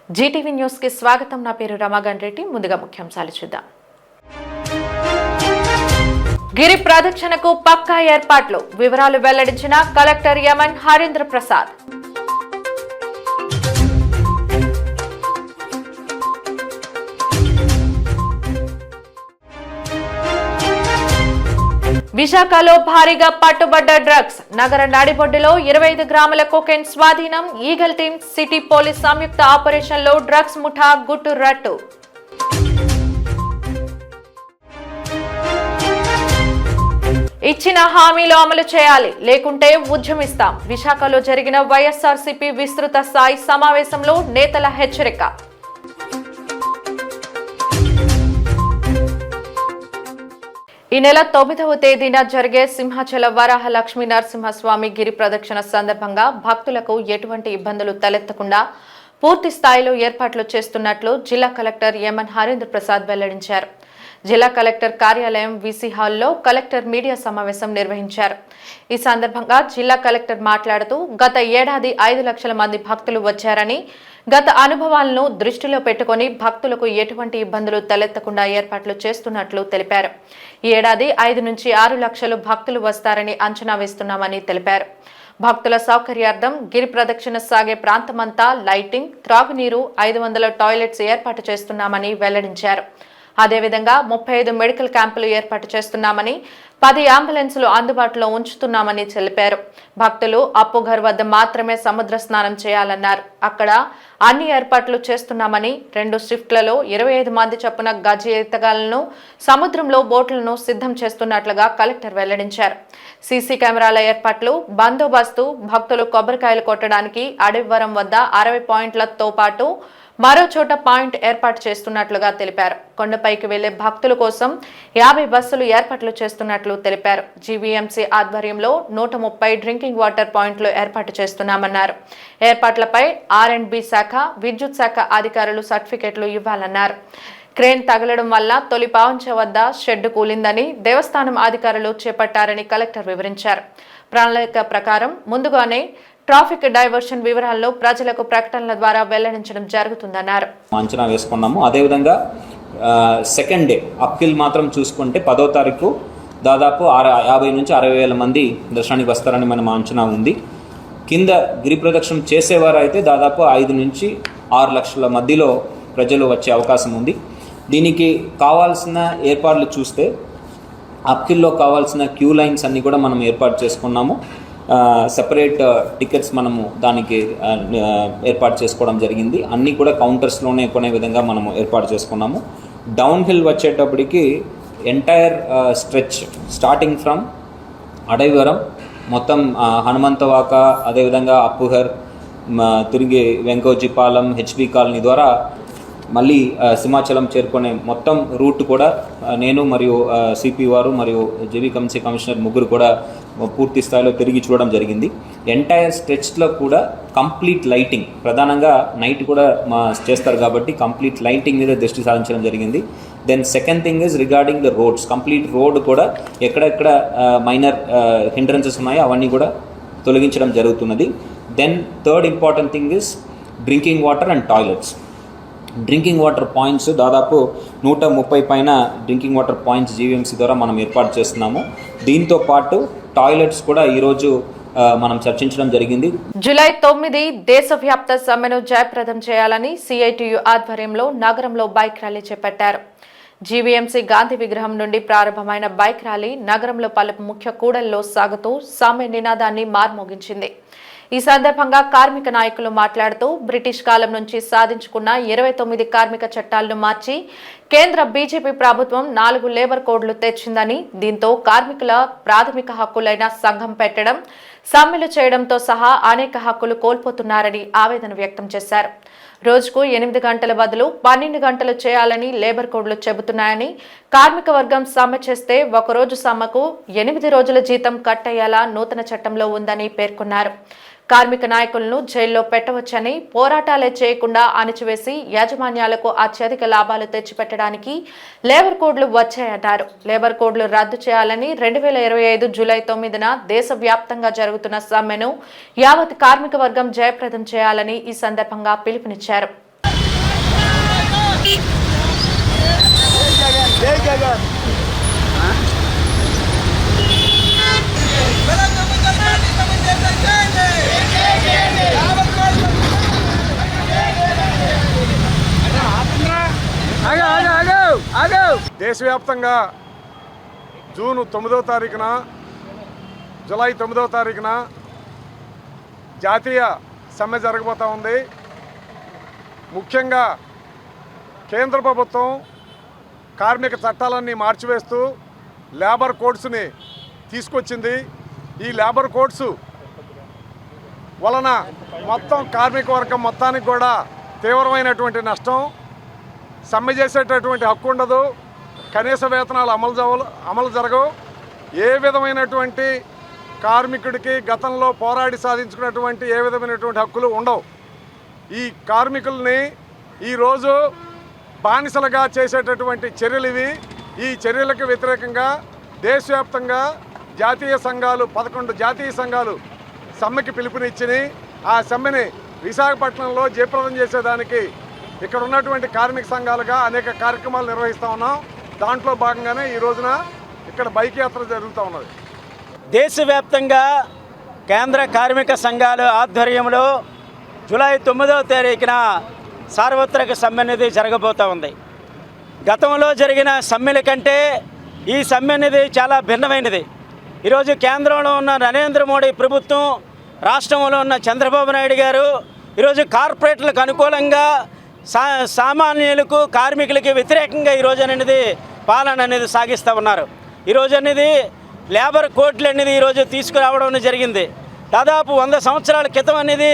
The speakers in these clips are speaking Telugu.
జీటీవీ న్యూస్ కి స్వాగతం. నా పేరు రమాగన్ రెడ్డి. ముందుగా ముఖ్యాంశాలు చూద్దాం. గిరి ప్రదక్షిణకు పక్కా ఏర్పాట్లు, వివరాలు వెల్లడించిన కలెక్టర్ యమన్ హరీంద్ర ప్రసాద్. విశాఖలో భారీగా పట్టుబడ్డ డ్రగ్స్, నగర నడిబొడ్డులో 25 గ్రాముల కోకెన్ స్వాధీనం. ఈగల్ టీమ్, సిటీ పోలీస్ సంయుక్త ఆపరేషన్లో డ్రగ్స్ ముఠా గుట్టు రట్టు. ఇచ్చిన హామీలు అమలు చేయాలి, లేకుంటే ఉద్యమిస్తాం. విశాఖలో జరిగిన వైఎస్ఆర్సీపీ విస్తృత స్థాయి సమావేశంలో నేతల హెచ్చరిక. ఈ నెల 9వ తేదీన జరిగే సింహాచల వరాహ లక్ష్మీ నరసింహస్వామి గిరి ప్రదక్షిణ సందర్భంగా భక్తులకు ఎటువంటి ఇబ్బందులు తలెత్తకుండా పూర్తి స్థాయిలో ఏర్పాట్లు చేస్తున్నట్లు జిల్లా కలెక్టర్ యమన్ హరీంద్ర ప్రసాద్ వెల్లడించారు. జిల్లా కలెక్టర్ కార్యాలయం వీసీ హాల్లో కలెక్టర్ మీడియా సమావేశం నిర్వహించారు. ఈ సందర్భంగా జిల్లా కలెక్టర్ మాట్లాడుతూ గత ఏడాది 5 లక్షల మంది భక్తులు వచ్చారని, గత అనుభవాలను దృష్టిలో పెట్టుకుని భక్తులకు ఎటువంటి ఇబ్బందులు తలెత్తకుండా ఏర్పాట్లు చేస్తున్నట్లు తెలిపారు. ఈ ఏడాది 5 నుంచి 6 లక్షలు భక్తులు వస్తారని అంచనా వేస్తున్నామని తెలిపారు. భక్తుల సౌకర్యార్థం గిరి ప్రదక్షిణ సాగే ప్రాంతమంతా లైటింగ్, త్రాగునీరు, 500 టాయిలెట్స్ ఏర్పాటు చేస్తున్నామని వెల్లడించారు. అదేవిధంగా 35 మెడికల్ క్యాంపులు ఏర్పాటు చేస్తున్నామని, 10 అంబులెన్సులు అందుబాటులో ఉంచుతున్నామని తెలిపారు. భక్తులు అప్పుఘర్ వద్ద మాత్రమే సముద్ర స్నానం చేయాలన్నారు. అక్కడ అన్ని ఏర్పాట్లు చేస్తున్నామని, 2 షిఫ్ట్లలో 25 మంది చొప్పున గజ ఈతగాళ్లను, సముద్రంలో బోట్లను సిద్ధం చేస్తున్నట్లుగా కలెక్టర్ వెల్లడించారు. సీసీ కెమెరాల ఏర్పాట్లు, బందోబస్తు, భక్తులు కొబ్బరికాయలు కొట్టడానికి అడవివరం వద్ద 60 పాయింట్లతో పాటు మరో చోట పాయింట్ ఏర్పాటు చేస్తున్నట్లుగా తెలిపారు. కొండపైకి వెళ్లే భక్తుల కోసం 50 బస్సులు ఏర్పాట్లు చేస్తున్నట్లు తెలిపారు. జీవీఎంసీ ఆధ్వర్యంలో 130 డ్రింకింగ్ వాటర్ పాయింట్లు ఏర్పాటు చేస్తున్నామన్నారు. ఏర్పాట్లపై R&B శాఖ, విద్యుత్ శాఖ అధికారులు సర్టిఫికెట్లు ఇవ్వాలన్నారు. క్రేన్ తగలడం వల్ల తొలి పావంచ వద్ద షెడ్డు కూలిందని దేవస్థానం అధికారులు చేపట్టారని కలెక్టర్ వివరించారు. ప్రణాళిక ప్రకారం ముందుగానే ట్రాఫిక్ డైవర్షన్ వివరాలను ప్రజలకు ప్రకటనల ద్వారా వెల్లడించడం జరుగుతుందన్నారు. అంచనా వేసుకున్నాము. అదేవిధంగా సెకండ్ డే అప్కిల్ మాత్రం చూసుకుంటే 10వ తారీఖు దాదాపు 50 నుంచి 60 వేల మంది దర్శనానికి వస్తారని మనం అంచనా ఉంది. కింద గిరి ప్రదక్షిణ చేసేవారు అయితే దాదాపు 5 నుంచి 6 లక్షల మధ్యలో ప్రజలు వచ్చే అవకాశం ఉంది. దీనికి కావాల్సిన ఏర్పాట్లు చూస్తే అప్కిల్లో కావాల్సిన క్యూ లైన్స్ అన్నీ కూడా మనం ఏర్పాటు చేసుకున్నాము. సెపరేట్ టికెట్స్ మనము దానికి ఏర్పాటు చేసుకోవడం జరిగింది. అన్నీ కూడా కౌంటర్స్లోనే కొనే విధంగా మనము ఏర్పాటు చేసుకున్నాము. డౌన్ హిల్ వచ్చేటప్పటికి entire stretch starting from Adavivaram మొత్తం హనుమంతవాక, అదేవిధంగా అప్పుహర్, తిరిగి వెంకోజీపాలెం, హెచ్బి కాలనీ ద్వారా మళ్ళీ సింహాచలం చేరుకునే మొత్తం రూట్ కూడా నేను మరియు సిపి వారు మరియు జీవీఎంసీ కమిషనర్ ముగ్గురు కూడా పూర్తి స్థాయిలో తిరిగి చూడడం జరిగింది. ఎంటైర్ స్ట్రెచ్లో కూడా కంప్లీట్ లైటింగ్, ప్రధానంగా నైట్ కూడా చేస్తారు కాబట్టి కంప్లీట్ లైటింగ్ మీద దృష్టి సారించడం జరిగింది. Then second thing is regarding the roads, complete road కూడా ఎక్కడెక్కడ మైనర్ హిండ్రెన్సెస్ ఉన్నాయో అవన్నీ కూడా తొలగించడం జరుగుతున్నది. Then third important thing is drinking water and toilets. Drinking water points దాదాపు 130 పైన డ్రింకింగ్ వాటర్ పాయింట్స్ జీవీఎంసీ ద్వారా మనం ఏర్పాటు చేస్తున్నాము. దీంతో పాటు టాయిలెట్స్ కూడా ఈరోజు మనం చర్చించడం జరిగింది. జూలై 9 దేశవ్యాప్త సమ్మెను జయప్రదం చేయాలని సిఐటియు ఆధ్వర్యంలో నగరంలో బైక్ ర్యాలీ చేపట్టారు. జీవీఎంసీ గాంధీ విగ్రహం నుండి ప్రారంభమైన బైక్ ర్యాలీ నగరంలో పలు ముఖ్య కూడల్లో సాగుతూ సమ్మె నినాదాన్ని మార్మోగించింది. ఈ సందర్భంగా కార్మిక నాయకులు మాట్లాడుతూ బ్రిటిష్ కాలం నుంచి సాధించుకున్న 29 కార్మిక చట్టాలను మార్చి కేంద్ర బీజేపీ ప్రభుత్వం 4 లేబర్ కోడ్లు తెచ్చిందని, దీంతో కార్మికుల ప్రాథమిక హక్కులైన సంఘం పెట్టడం, సమ్మెలు చేయడంతో సహా అనేక హక్కులు కోల్పోతున్నారని ఆవేదన వ్యక్తం చేశారు. రోజుకు 8 గంటల బదులు 12 గంటలు చేయాలని లేబర్ కోడ్లు చెబుతున్నాయని, కార్మిక వర్గం సమ్మె చేస్తే ఒకరోజు సమ్మెకు 8 రోజుల జీతం కట్ అయ్యేలా నూతన చట్టంలో ఉందని పేర్కొన్నారు. కార్మిక నాయకులను జైల్లో పెట్టవచ్చని, పోరాటాలే చేయకుండా అణిచివేసి యాజమాన్యాలకు అత్యధిక లాభాలు తెచ్చిపెట్టడానికి లేబర్ కోడ్లు వచ్చాయన్నారు. లేబర్ కోడ్లు రద్దు చేయాలని 2025 జూలై 9న దేశవ్యాప్తంగా జరుగుతున్న సమ్మెను యావత్ కార్మిక వర్గం జయప్రదం చేయాలని ఈ సందర్భంగా పిలుపునిచ్చారు. దేశవ్యాప్తంగా జూన్ 9వ తారీఖున జూలై 9వ తారీఖున జాతీయ సమ్మె జరగబోతూ ఉంది. ముఖ్యంగా కేంద్ర ప్రభుత్వం కార్మిక చట్టాలన్నీ మార్చివేస్తూ లేబర్ కోడ్స్ని తీసుకొచ్చింది. ఈ లేబర్ కోడ్స్ వలన మొత్తం కార్మిక వర్గం మొత్తానికి కూడా తీవ్రమైనటువంటి నష్టం. సమ్మె చేసేటటువంటి హక్కు ఉండదు, కనీస వేతనాలు అమలు జరగవు. ఏ విధమైనటువంటి కార్మికుడికి గతంలో పోరాడి సాధించుకున్నటువంటి ఏ విధమైనటువంటి హక్కులు ఉండవు. ఈ కార్మికుల్ని ఈరోజు బానిసలుగా చేసేటటువంటి చర్యలు ఇవి. ఈ చర్యలకు వ్యతిరేకంగా దేశవ్యాప్తంగా జాతీయ సంఘాలు 11 జాతీయ సంఘాలు సమ్మెకి పిలుపునిచ్చినాయి. ఆ సమ్మెని విశాఖపట్నంలో జయప్రదం చేసేదానికి ఇక్కడ ఉన్నటువంటి కార్మిక సంఘాలుగా అనేక కార్యక్రమాలు నిర్వహిస్తూ ఉన్నాం. దాంట్లో భాగంగానే ఈ రోజున ఇక్కడ బైక్ యాత్ర జరుగుతూ ఉన్నది. దేశవ్యాప్తంగా కేంద్ర కార్మిక సంఘాల ఆధ్వర్యంలో జూలై 9వ తారీఖున సార్వత్రిక సమ్మె అనేది జరగబోతూ ఉంది. గతంలో జరిగిన సమ్మెల కంటే ఈ సమ్మె అనేది చాలా భిన్నమైనది. ఈరోజు కేంద్రంలో ఉన్న నరేంద్ర మోడీ ప్రభుత్వం, రాష్ట్రంలో ఉన్న చంద్రబాబు నాయుడు గారు ఈరోజు కార్పొరేట్లకు అనుకూలంగా సామాన్యులకు కార్మికులకి వ్యతిరేకంగా ఈరోజు అనేది పాలన అనేది సాగిస్తూ ఉన్నారు. ఈరోజు అనేది లేబర్ కోడ్లు అనేది ఈరోజు తీసుకురావడం జరిగింది. దాదాపు 100 సంవత్సరాల క్రితం అనేది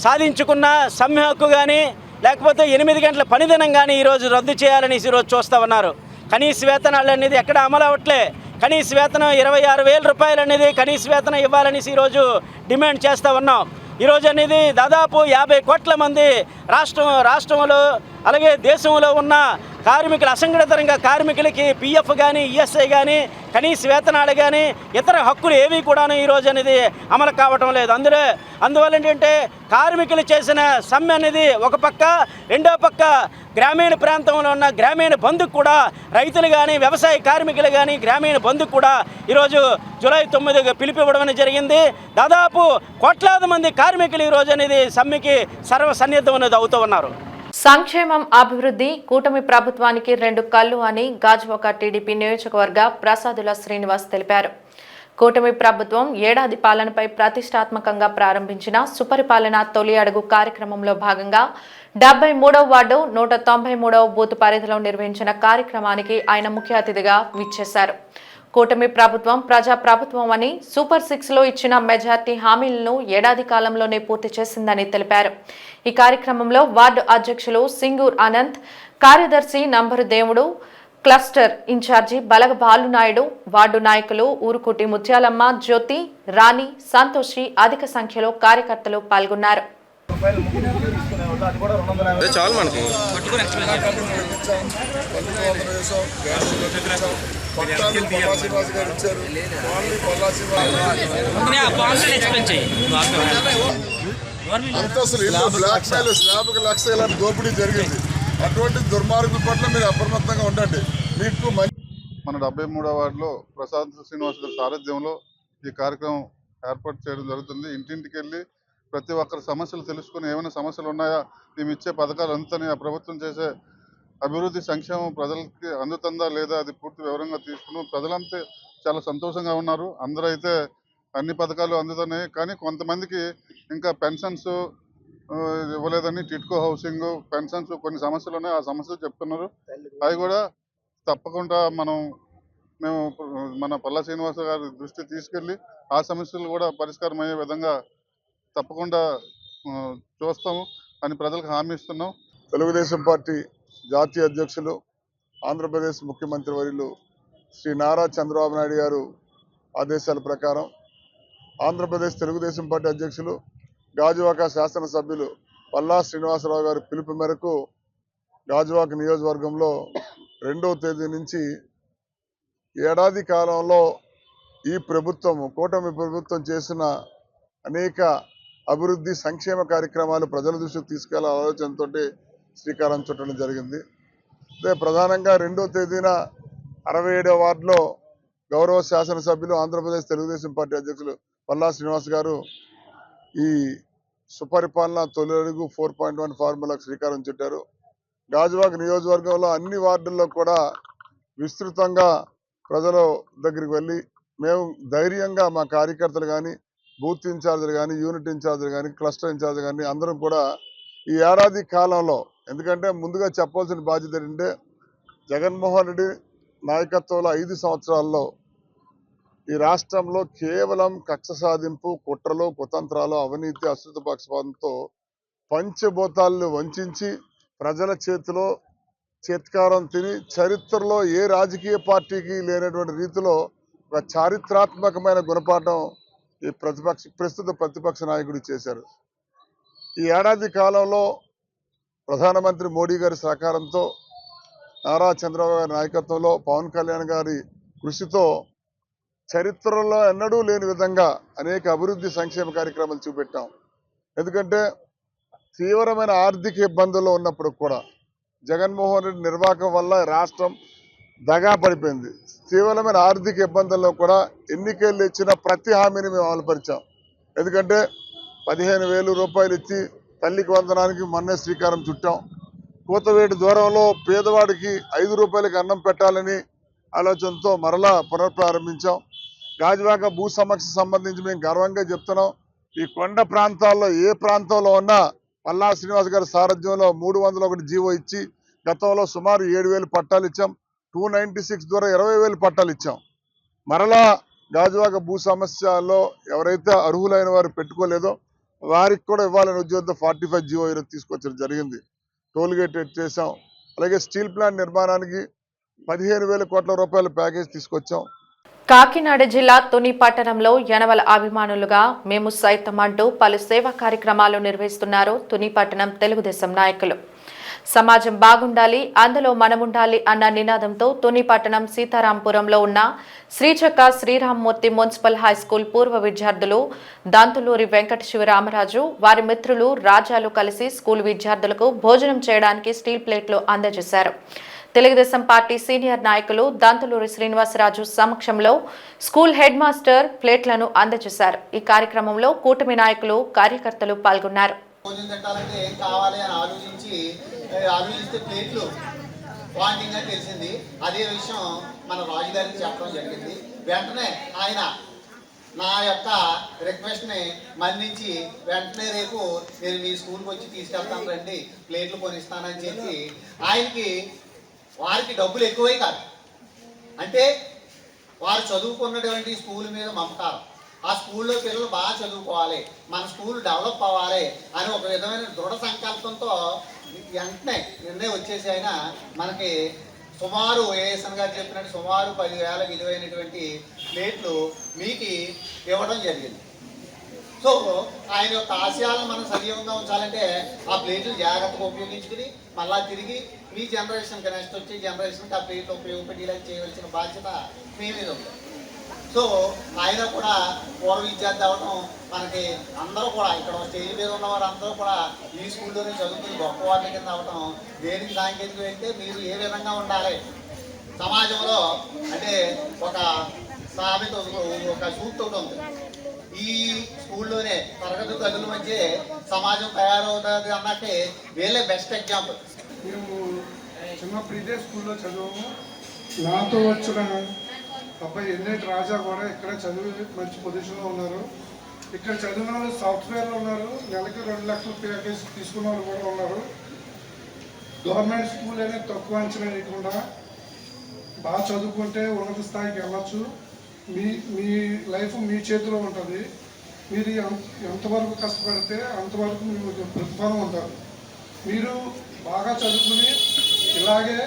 సాధించుకున్న సమ్మె హక్కు కానీ లేకపోతే 8 గంటల పనిదినం కానీ ఈరోజు రద్దు చేయాలని ఈరోజు చూస్తూ ఉన్నారు. కనీస వేతనాలు అనేది ఎక్కడ అమలు అవ్వట్లే. కనీస వేతనం 26,000 రూపాయలు అనేది కనీస వేతనం ఇవ్వాలని ఈరోజు డిమాండ్ చేస్తూ ఉన్నాం. ఈరోజు అనేది దాదాపు 50 కోట్ల మంది రాష్ట్రంలో అలాగే దేశంలో ఉన్న కార్మికులు, అసంఘటిత రంగ కార్మికులకి పిఎఫ్ కానీ, ఈఎస్ఐ కానీ, కనీస వేతనాలు కానీ ఇతర హక్కులు ఏవి కూడాను ఈరోజు అనేది అమలు కావటం లేదు. అందువల్ల ఏంటంటే కార్మికులు చేసిన సమ్మె అనేది ఒక పక్క, రెండో పక్క గ్రామీణ ప్రాంతంలో ఉన్న గ్రామీణ బంధుకు కూడా, రైతులు కానీ, వ్యవసాయ కార్మికులు కానీ, గ్రామీణ బంధుకు కూడా ఈరోజు జూలై 9గా పిలిపివ్వడం అనేది జరిగింది. దాదాపు కోట్లాది మంది కార్మికులు ఈరోజు అనేది సమ్మెకి సర్వసన్నిద్ధం అనేది అవుతూ ఉన్నారు. సంక్షేమం, అభివృద్ధి కూటమి ప్రభుత్వానికి 2 కళ్ళు అని గాజువాక టీడీపీ నియోజకవర్గ ప్రసాదుల శ్రీనివాస్ తెలిపారు. కూటమి ప్రభుత్వం ఏడాది పాలనపై ప్రతిష్టాత్మకంగా ప్రారంభించిన సుపరిపాలన తొలి అడుగు కార్యక్రమంలో భాగంగా 73వ వార్డు 193వ బూత్ పరిధిలో నిర్వహించిన కార్యక్రమానికి ఆయన ముఖ్య అతిథిగా విచ్చేశారు. కూటమి ప్రభుత్వం ప్రజా ప్రభుత్వం అని సూపర్ 6లో ఇచ్చిన మెజార్టీ హామీలను ఏడాది కాలంలోనే పూర్తి చేసిందని తెలిపారు. ఈ కార్యక్రమంలో వార్డు అధ్యక్షులు సింగూర్ అనంత్, కార్యదర్శి Nambaru Devudu, cluster incharge Balaga Balunaidu, ward నాయకులు ఊరుకుటి ముత్యాలమ్మ, జ్యోతి, రాణి, సంతోషి అధిక సంఖ్యలో కార్యకర్తలు పాల్గొన్నారు. దోపిడీ జరిగింది. అటువంటి దుర్మార్గుల పట్ల మీరు అప్రమత్తంగా ఉండండి. మీకు మన 73వ వార్డులో ప్రసాద్ శ్రీనివాస్ గారి సారథ్యంలో ఈ కార్యక్రమం ఏర్పాటు చేయడం జరుగుతుంది. ఇంటింటికి వెళ్ళి ప్రతి ఒక్కరి సమస్యలు తెలుసుకుని ఏమైనా సమస్యలు ఉన్నాయా, మేము ఇచ్చే పథకాలు అందుతని, ఆ ప్రభుత్వం చేసే అభివృద్ధి సంక్షేమం ప్రజలకి అందుతుందా లేదా అది పూర్తి వివరంగా తీసుకుని ప్రజలంతా చాలా సంతోషంగా ఉన్నారు. అందరూ అయితే అన్ని పథకాలు అందుతున్నాయి, కానీ కొంతమందికి ఇంకా పెన్షన్స్ ఇవ్వలేదని, టిట్కో హౌసింగ్ పెన్షన్స్ కొన్ని సమస్యలు ఉన్నాయి, ఆ సమస్యలు చెప్తున్నారు. అవి కూడా తప్పకుండా మేము మన పల్లా శ్రీనివాస గారి దృష్టి తీసుకెళ్ళి ఆ సమస్యలు కూడా పరిష్కారం అయ్యే విధంగా తప్పకుండా చూస్తాము అని ప్రజలకు హామీ ఇస్తున్నాం. తెలుగుదేశం పార్టీ జాతీయ అధ్యక్షులు, ఆంధ్రప్రదేశ్ ముఖ్యమంత్రి వర్యులు శ్రీ నారా చంద్రబాబు నాయుడు గారు ఆదేశాల ప్రకారం ఆంధ్రప్రదేశ్ తెలుగుదేశం పార్టీ అధ్యక్షులు, గాజువాక శాసనసభ్యులు పల్లా శ్రీనివాసరావు గారి పిలుపు మేరకు గాజువాక నియోజకవర్గంలో 2వ తేదీ నుంచి ఏడాది కాలంలో ఈ ప్రభుత్వం, కూటమి ప్రభుత్వం చేసిన అనేక అభివృద్ధి సంక్షేమ కార్యక్రమాలు ప్రజల దృష్టికి తీసుకెళ్లే ఆలోచనతో శ్రీకారం చుట్టడం జరిగింది. ప్రధానంగా 2వ తేదీన 67వ వార్డులో గౌరవ శాసనసభ్యులు ఆంధ్రప్రదేశ్ తెలుగుదేశం పార్టీ అధ్యక్షులు పల్లా శ్రీనివాస్ గారు ఈ సుపరిపాలన తొలి అడుగు 4.1 ఫార్ములాకు శ్రీకారం చుట్టారు. గాజువాక నియోజకవర్గంలో అన్ని వార్డుల్లో కూడా విస్తృతంగా ప్రజల దగ్గరికి వెళ్ళి మేము ధైర్యంగా మా కార్యకర్తలు కానీ, బూత్ ఇన్ఛార్జీలు కానీ, యూనిట్ ఇన్ఛార్జీలు కానీ, క్లస్టర్ ఇన్ఛార్జీలు కానీ అందరం కూడా ఈ ఏడాది కాలంలో, ఎందుకంటే ముందుగా చెప్పాల్సిన బాధ్యత ఏంటంటే జగన్మోహన్ రెడ్డి నాయకత్వంలో 5 సంవత్సరాల్లో ఈ రాష్ట్రంలో కేవలం కక్ష సాధింపు, కుట్రలు, కుతంత్రాలు, అవినీతి, అశ్రుత పక్షపాతంతో పంచభూతాలను వంచి ప్రజల చేతిలో చేత్కారం తిని చరిత్రలో ఏ రాజకీయ పార్టీకి లేనటువంటి రీతిలో ఒక చారిత్రాత్మకమైన గుణపాఠం ఈ ప్రస్తుత ప్రతిపక్ష నాయకుడు చేశారు. ఈ ఏడాది కాలంలో ప్రధానమంత్రి మోడీ గారి సహకారంతో, నారా చంద్రబాబు గారి నాయకత్వంలో, పవన్ కళ్యాణ్ గారి కృషితో చరిత్రలో ఎన్నడూ లేని విధంగా అనేక అభివృద్ధి సంక్షేమ కార్యక్రమాలు చూపెట్టాం. ఎందుకంటే తీవ్రమైన ఆర్థిక ఇబ్బందుల్లో ఉన్నప్పుడు కూడా జగన్మోహన్ రెడ్డి నిర్వాహకం వల్ల రాష్ట్రం దగా పడిపోయింది. తీవ్రమైన ఆర్థిక ఇబ్బందుల్లో కూడా ఎన్నికల్లో ఇచ్చిన ప్రతి హామీని మేము అమలుపరిచాం. ఎందుకంటే 15,000 రూపాయలు ఇచ్చి తల్లికి వందనానికి మొన్నే శ్రీకారం చుట్టాం. కూతవేటి దూరంలో పేదవాడికి 5 రూపాయలకి అన్నం పెట్టాలని ఆలోచనతో మరలా పునఃప్రారంభించాం. గాజువాక భూ సమస్యకు సంబంధించి మేము గర్వంగా చెప్తున్నాం. ఈ కొండ ప్రాంతాల్లో ఏ ప్రాంతంలో ఉన్నా పల్లా శ్రీనివాస్ గారి సారథ్యంలో 301 జీవో ఇచ్చి గతంలో సుమారు 7,000 పట్టాలు ఇచ్చాం. 296 ద్వారా 20,000 పట్టాలు ఇచ్చాం. మరలా గాజువాక భూ సమస్యలో ఎవరైతే అర్హులైన వారు పెట్టుకోలేదో వారికి కూడా ఇవ్వాలని ఉద్యోగంతో 45 జీవో తీసుకొచ్చడం జరిగింది. టోల్గేట్ చేసాం. అలాగే స్టీల్ ప్లాంట్ నిర్మాణానికి 15,000 కోట్ల రూపాయల ప్యాకేజ్ తీసుకొచ్చాం. కాకినాడ జిల్లా తుని పట్టణంలో యనమల అభిమానులుగా మేము సైతం అంటూ పలు సేవా కార్యక్రమాలు నిర్వహిస్తున్నారు తుని పట్టణం తెలుగుదేశం నాయకులు. సమాజం బాగుండాలి, అందులో మనముండాలి అన్న నినాదంతో తుని పట్టణం సీతారాంపురంలో ఉన్న శ్రీచక్క శ్రీరామ్మూర్తి మున్సిపల్ హైస్కూల్ పూర్వ విద్యార్థులు దంతులూరి వెంకట శివరామరాజు వారి మిత్రులు రాజాలు కలిసి స్కూల్ విద్యార్థులకు భోజనం చేయడానికి స్టీల్ ప్లేట్లు అందజేశారు. తెలుగుదేశం పార్టీ సీనియర్ నాయకులు దంతులూరి శ్రీనివాసరాజు సమక్షంలో స్కూల్ హెడ్ మాస్టర్ ప్లేట్లను అందజేశారు. ఈ కార్యక్రమంలో కూటమి నాయకులు, కార్యకర్తలు పాల్గొన్నారు. భోజనం తింటాలంటే ఏం కావాలి అని ఆలోచిస్తే ప్లేట్లు వాంటింగ్ అని తెలిసింది. అదే విషయం మన రాజుగారికి చెప్పడం జరిగింది. వెంటనే ఆయన నా యొక్క రిక్వెస్ట్ని మన్నించి వెంటనే రేపు నేను మీ స్కూల్కి వచ్చి తీసుకెళ్తాను రండి, ప్లేట్లు కొనిస్తానని చెప్పి ఆయనకి వారికి డబ్బులు ఎక్కువై కాదు, అంటే వారు చదువుకున్నటువంటి స్కూల్ మీద మమకారం, ఆ స్కూల్లో పిల్లలు బాగా చదువుకోవాలి, మన స్కూల్ డెవలప్ అవ్వాలి అని ఒక విధమైన దృఢ సంకల్పంతో వెంటనే నిర్ణయం వచ్చేసి ఆయన మనకి సుమారు ఏఎస్ఎన్ గారు చెప్పినట్టు సుమారు 10,000 విలువైనటువంటి ప్లేట్లు మీకు ఇవ్వడం జరిగింది. సో ఆయన యొక్క ఆశయాలను మనం సజీవంగా ఉంచాలంటే ఆ ప్లేట్లు జాగ్రత్తగా ఉపయోగించుకుని మళ్ళా తిరిగి మీ జనరేషన్కి నెక్స్ట్ వచ్చే జనరేషన్కి ఆ ప్లేట్లు ఉపయోగపడేలా చేయవలసిన బాధ్యత మీ మీద ఉంది. సో ఆయన కూడా పూర్వ విద్యార్థి అవ్వడం మనకి అందరూ కూడా ఇక్కడ స్టేజ్ మీద ఉన్న వారు అందరూ కూడా ఈ స్కూల్లోనే చదువుకుని గొప్పవాళ్ళ కింద అవ్వడం దేనికి సాంకేతికం అయితే మీరు ఏ విధంగా ఉండాలి సమాజంలో అంటే ఒక సామెత ఒక సూక్తి ఒకటి ఉంది. ఈ స్కూల్లోనే తరగతి గదుల మధ్య సమాజం తయారవుతుంది అన్నట్టే వీళ్ళే బెస్ట్ ఎగ్జాంపుల్. మేము చిన్నప్పుడు ఇదే స్కూల్లో చదువు. నాతో వచ్చిన అబ్బాయి ఎన్నేటి రాజా కూడా ఇక్కడ చదివి మంచి పొజిషన్లో ఉన్నారు. ఇక్కడ చదివిన వాళ్ళు సాఫ్ట్వేర్లో ఉన్నారు. నెలకి 2 లక్షల ప్యాకేజ్ తీసుకున్న వాళ్ళు కూడా ఉన్నారు. గవర్నమెంట్ స్కూల్ అనేది తక్కువ అంచనా లేకుండా బాగా చదువుకుంటే ఉన్నత స్థాయికి వెళ్ళచ్చు. మీ లైఫ్ మీ చేతిలో ఉంటుంది. మీరు ఎంతవరకు కష్టపడితే అంతవరకు మీకు ప్రతిఫలం ఉంటుంది. మీరు బాగా చదువుకుని ఇలాగే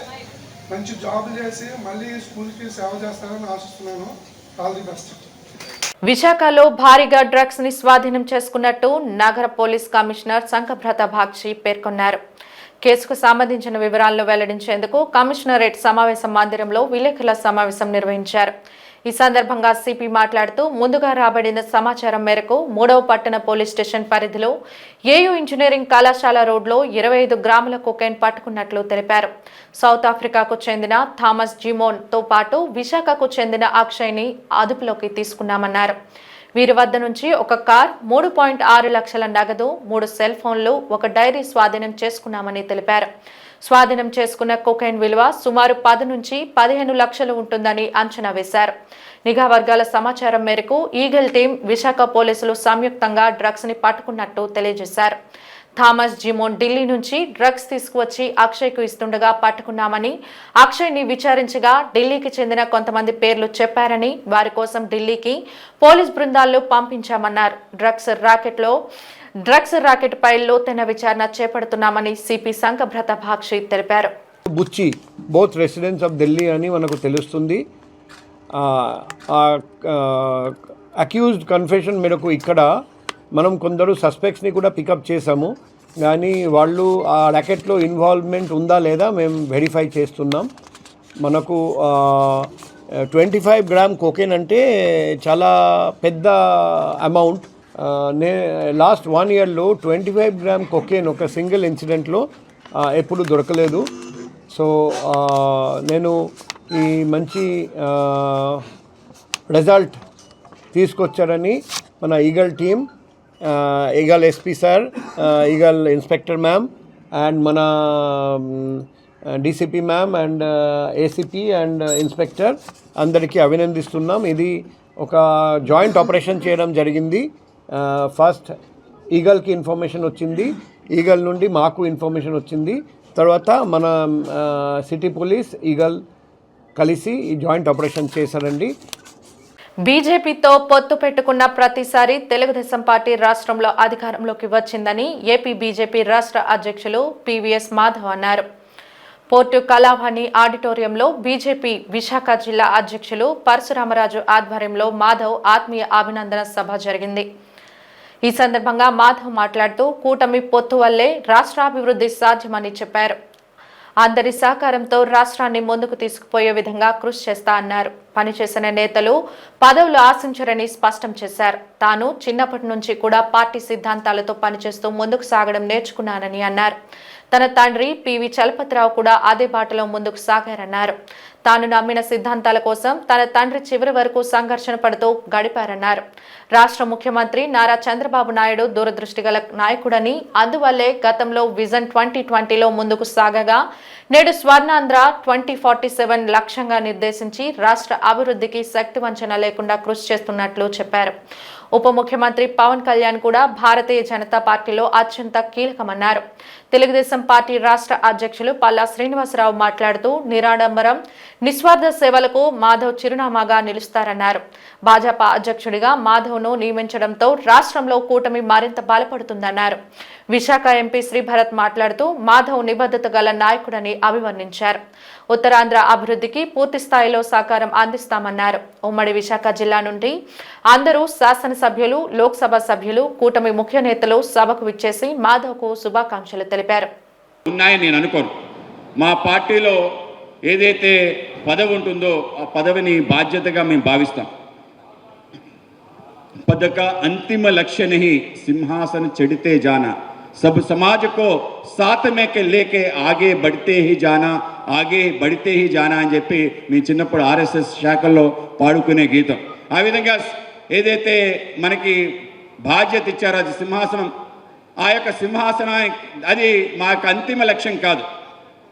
మంచి జాబ్ చేసి మళ్ళీ స్కూల్కి సేవ చేస్తారని ఆశిస్తున్నాను. All the best. విశాఖలో భారీగా డ్రగ్స్ ని స్వాధీనం చేసుకున్నట్టు నగర పోలీస్ కమిషనర్ సంకభ్రత బాగ్చి పేర్కొన్నారు. కేసుకు సంబంధించిన వివరాలను వెల్లడించేందుకు కమిషనరేట్ సమావేశ మందిరంలో విలేకరుల సమావేశం నిర్వహించారు. ఈ సందర్భంగా సిపి మాట్లాడుతూ ముందుగా రాబడిన సమాచారం మేరకు 3వ పట్టణ పోలీస్ స్టేషన్ పరిధిలో ఏయూ ఇంజనీరింగ్ కళాశాల రోడ్లో 25 గ్రాముల కొకైన్ పట్టుకున్నట్లు తెలిపారు. సౌత్ ఆఫ్రికాకు చెందిన థామస్ జిమోన్ తో పాటు విశాఖకు చెందిన అక్షయ్ని అదుపులోకి తీసుకున్నామన్నారు. వీరి వద్ద నుంచి ఒక కార్, 3.6 లక్షల నగదు, 3 సెల్ ఫోన్లు, ఒక డైరీ స్వాధీనం చేసుకున్నామని తెలిపారు. స్వాధీనం చేసుకున్న కొకైన్ విలువ సుమారు 10 నుంచి 15 లక్షలు ఉంటుందని అంచనా వేశారు. నిఘా వర్గాల సమాచారం మేరకు ఈగల్ టీం, విశాఖ పోలీసులు సంయుక్తంగా డ్రగ్స్ ని పట్టుకున్నట్టు తెలియజేశారు. థామస్ జిమోన్ ఢిల్లీ నుంచి డ్రగ్స్ తీసుకువచ్చి అక్షయ్కు ఇస్తుండగా పట్టుకున్నామని, అక్షయ్ని విచారించగా ఢిల్లీకి చెందిన కొంతమంది పేర్లు చెప్పారని, వారి కోసం ఢిల్లీకి పోలీస్ బృందాలను పంపించామన్నారు. డ్రగ్స్ రాకెట్ పై లోతైన విచారణ చేపడుతున్నామని సిపి సంకభ్రత భాక్షి తెలిపారు. బుచ్చి బోత్ రెసిడెంట్స్ ఆఫ్ ఢిల్లీ అని మనకు తెలుస్తుంది. అక్యూజ్డ్ కన్ఫెషన్ మేరకు ఇక్కడ మనం కొందరు సస్పెక్ట్స్ని కూడా పికప్ చేసాము, కానీ వాళ్ళు ఆ ర్యాకెట్లో ఇన్వాల్వ్మెంట్ ఉందా లేదా మేము వెరిఫై చేస్తున్నాం. మనకు 25 గ్రామ్ కోకెన్ అంటే చాలా పెద్ద అమౌంట్. లాస్ట్ 1 ఇయర్లో 25 గ్రామ్ కోకెన్ ఒక సింగిల్ ఇన్సిడెంట్లో ఎప్పుడు దొరకలేదు. సో నేను ఈ మంచి రిజల్ట్ తీసుకొచ్చారని మన Eagle team, Eagle SP sir, Eagle inspector ma'am and మన DCP ma'am and ACP and inspector అందరికీ అభినందిస్తున్నాం. ఇది ఒక జాయింట్ ఆపరేషన్ చేయడం జరిగింది. ఫస్ట్ ఈగల్కి ఇన్ఫర్మేషన్ వచ్చింది, ఈగల్ నుండి మాకు ఇన్ఫర్మేషన్ వచ్చింది, తర్వాత మన సిటీ పోలీస్, ఈగల్ కలిసి ఈ జాయింట్ ఆపరేషన్ చేశారండి. బీజేపీతో పొత్తు పెట్టుకున్న ప్రతిసారి తెలుగుదేశం పార్టీ రాష్ట్రంలో అధికారంలోకి వచ్చిందని ఏపీ బీజేపీ రాష్ట్ర అధ్యక్షులు పివిఎస్ మాధవ్ అన్నారు. పోర్టు కళావాణి ఆడిటోరియంలో బీజేపీ విశాఖ జిల్లా అధ్యక్షులు పరశురామరాజు ఆధ్వర్యంలో మాధవ్ ఆత్మీయ అభినందన సభ జరిగింది. ఈ సందర్భంగా మాధవ్ మాట్లాడుతూ కూటమి పొత్తు వల్లే రాష్ట్రాభివృద్ధి సాధ్యమని చెప్పారు. అందరి సహకారంతో రాష్ట్రాన్ని ముందుకు తీసుకుపోయే విధంగా కృషి చేస్తా అన్నారు. పనిచేసిన నేతలు పదవులు ఆశించరని స్పష్టం చేశారు. తాను చిన్నప్పటి నుంచి కూడా పార్టీ సిద్ధాంతాలతో పనిచేస్తూ ముందుకు సాగడం నేర్చుకున్నానని అన్నారు. తన తండ్రి పివి చలపతిరావు కూడా అదే బాటలో ముందుకు సాగారన్నారు. తాను నమ్మిన సిద్ధాంతాల కోసం తన తండ్రి చివరి వరకు సంఘర్షణ పడుతూ గడిపారన్నారు. రాష్ట్ర ముఖ్యమంత్రి నారా చంద్రబాబు నాయుడు దూరదృష్టి గల నాయకుడని, అందువల్లే గతంలో విజన్ 2020లో ముందుకు సాగగా నేడు స్వర్ణాంధ్ర 2047 లక్ష్యంగా నిర్దేశించి రాష్ట్ర అభివృద్ధికి శక్తి వంచన లేకుండా కృషి చేస్తున్నట్లు చెప్పారు. ఉప ముఖ్యమంత్రి పవన్ కళ్యాణ్ కూడా భారతీయ జనతా పార్టీలో అత్యంత కీలకమన్నారు. తెలుగుదేశం పార్టీ రాష్ట్ర అధ్యక్షులు పల్లా శ్రీనివాసరావు మాట్లాడుతూ నిరాడంబరం, నిస్వార్థ సేవలకు మాధవ్ చిరునామాగా నిలుస్తారన్నారు. భాజపా అధ్యక్షుడిగా మాధవ్ను నియమించడంతో రాష్ట్రంలో కూటమి మరింత బలపడుతుందన్నారు. విశాఖ ఎంపీ శ్రీభరత్ మాట్లాడుతూ మాధవ్ నిబద్ధత గల నాయకుడని అభివర్ణించారు. ఉత్తరాంధ్ర అభివృద్ధికి పూర్తి స్థాయిలో సహకారం అందిస్తామన్నారు. ఉమ్మడి విశాఖ జిల్లా నుండి అందరూ శాసనసభ్యులు, లోక్సభ సభ్యులు, కూటమి ముఖ్య నేతలు సభకు విచ్చేసి మాధవ్కు శుభాకాంక్షలు తెలిపారు. ఉన్నాయని నేను అనుకోను. మా పార్టీలో ఏదైతే పదవి ఉంటుందో ఆ పదవిని బాధ్యతగా మేము భావిస్తాం. पद का अंतिम लक्ष्य नहीं, सिंहासन चढ़ते जाना, सब समाज को साथ में के लेके आगे बढ़ते ही जाना, आगे बढ़ते ही जाना అని చెప్పి మీ చిన్నప్పుడు ఆర్ఎస్ఎస్ శాఖల్లో పాడుకునే గీతం. ఆ విధంగా ఏదైతే మనకి బాధ్యత ఇచ్చారో అది సింహాసనం, ఆ యొక్క సింహాసనాన్ని అది మాకు అంతిమ లక్ష్యం కాదు.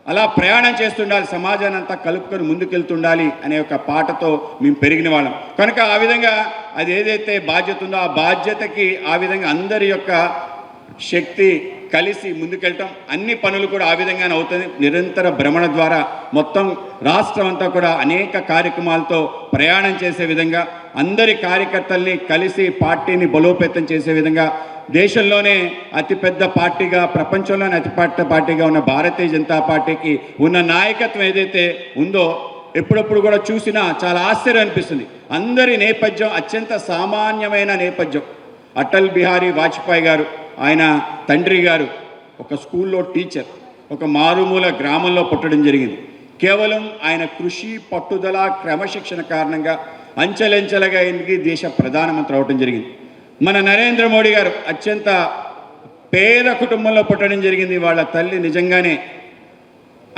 అలా ప్రయాణం చేస్తుండాలి, సమాజాన్ని అంతా కలుపుకొని ముందుకెళ్తుండాలి అనే ఒక పాటతో మేము పెరిగిన వాళ్ళం కనుక ఆ విధంగా అది ఏదైతే బాధ్యత ఉందో ఆ బాధ్యతకి ఆ విధంగా అందరి యొక్క శక్తి కలిసి ముందుకెళ్ళటం, అన్ని పనులు కూడా ఆ విధంగానే అవుతుంది. నిరంతర భ్రమణ ద్వారా మొత్తం రాష్ట్రం అంతా కూడా అనేక కార్యక్రమాలతో ప్రయాణం చేసే విధంగా అందరి కార్యకర్తల్ని కలిసి పార్టీని బలోపేతం చేసే విధంగా దేశంలోనే అతిపెద్ద పార్టీగా, ప్రపంచంలోనే అతిపెద్ద పార్టీగా ఉన్న భారతీయ జనతా పార్టీకి ఉన్న నాయకత్వం ఏదైతే ఉందో ఎప్పుడప్పుడు కూడా చూసినా చాలా ఆశ్చర్యం అనిపిస్తుంది. అందరి నేపథ్యం అత్యంత సామాన్యమైన నేపథ్యం. అటల్ బిహారీ వాజ్పేయి గారు, ఆయన తండ్రి గారు ఒక స్కూల్లో టీచర్, ఒక మారుమూల గ్రామంలో పుట్టడం జరిగింది. కేవలం ఆయన కృషి, పట్టుదల, క్రమశిక్షణ కారణంగా అంచెలంచెలుగా ఎదిగి దేశ ప్రధానమంత్రి అవడం జరిగింది. మన నరేంద్ర మోడీ గారు అత్యంత పేద కుటుంబంలో పుట్టడం జరిగింది. వాళ్ళ తల్లి నిజంగానే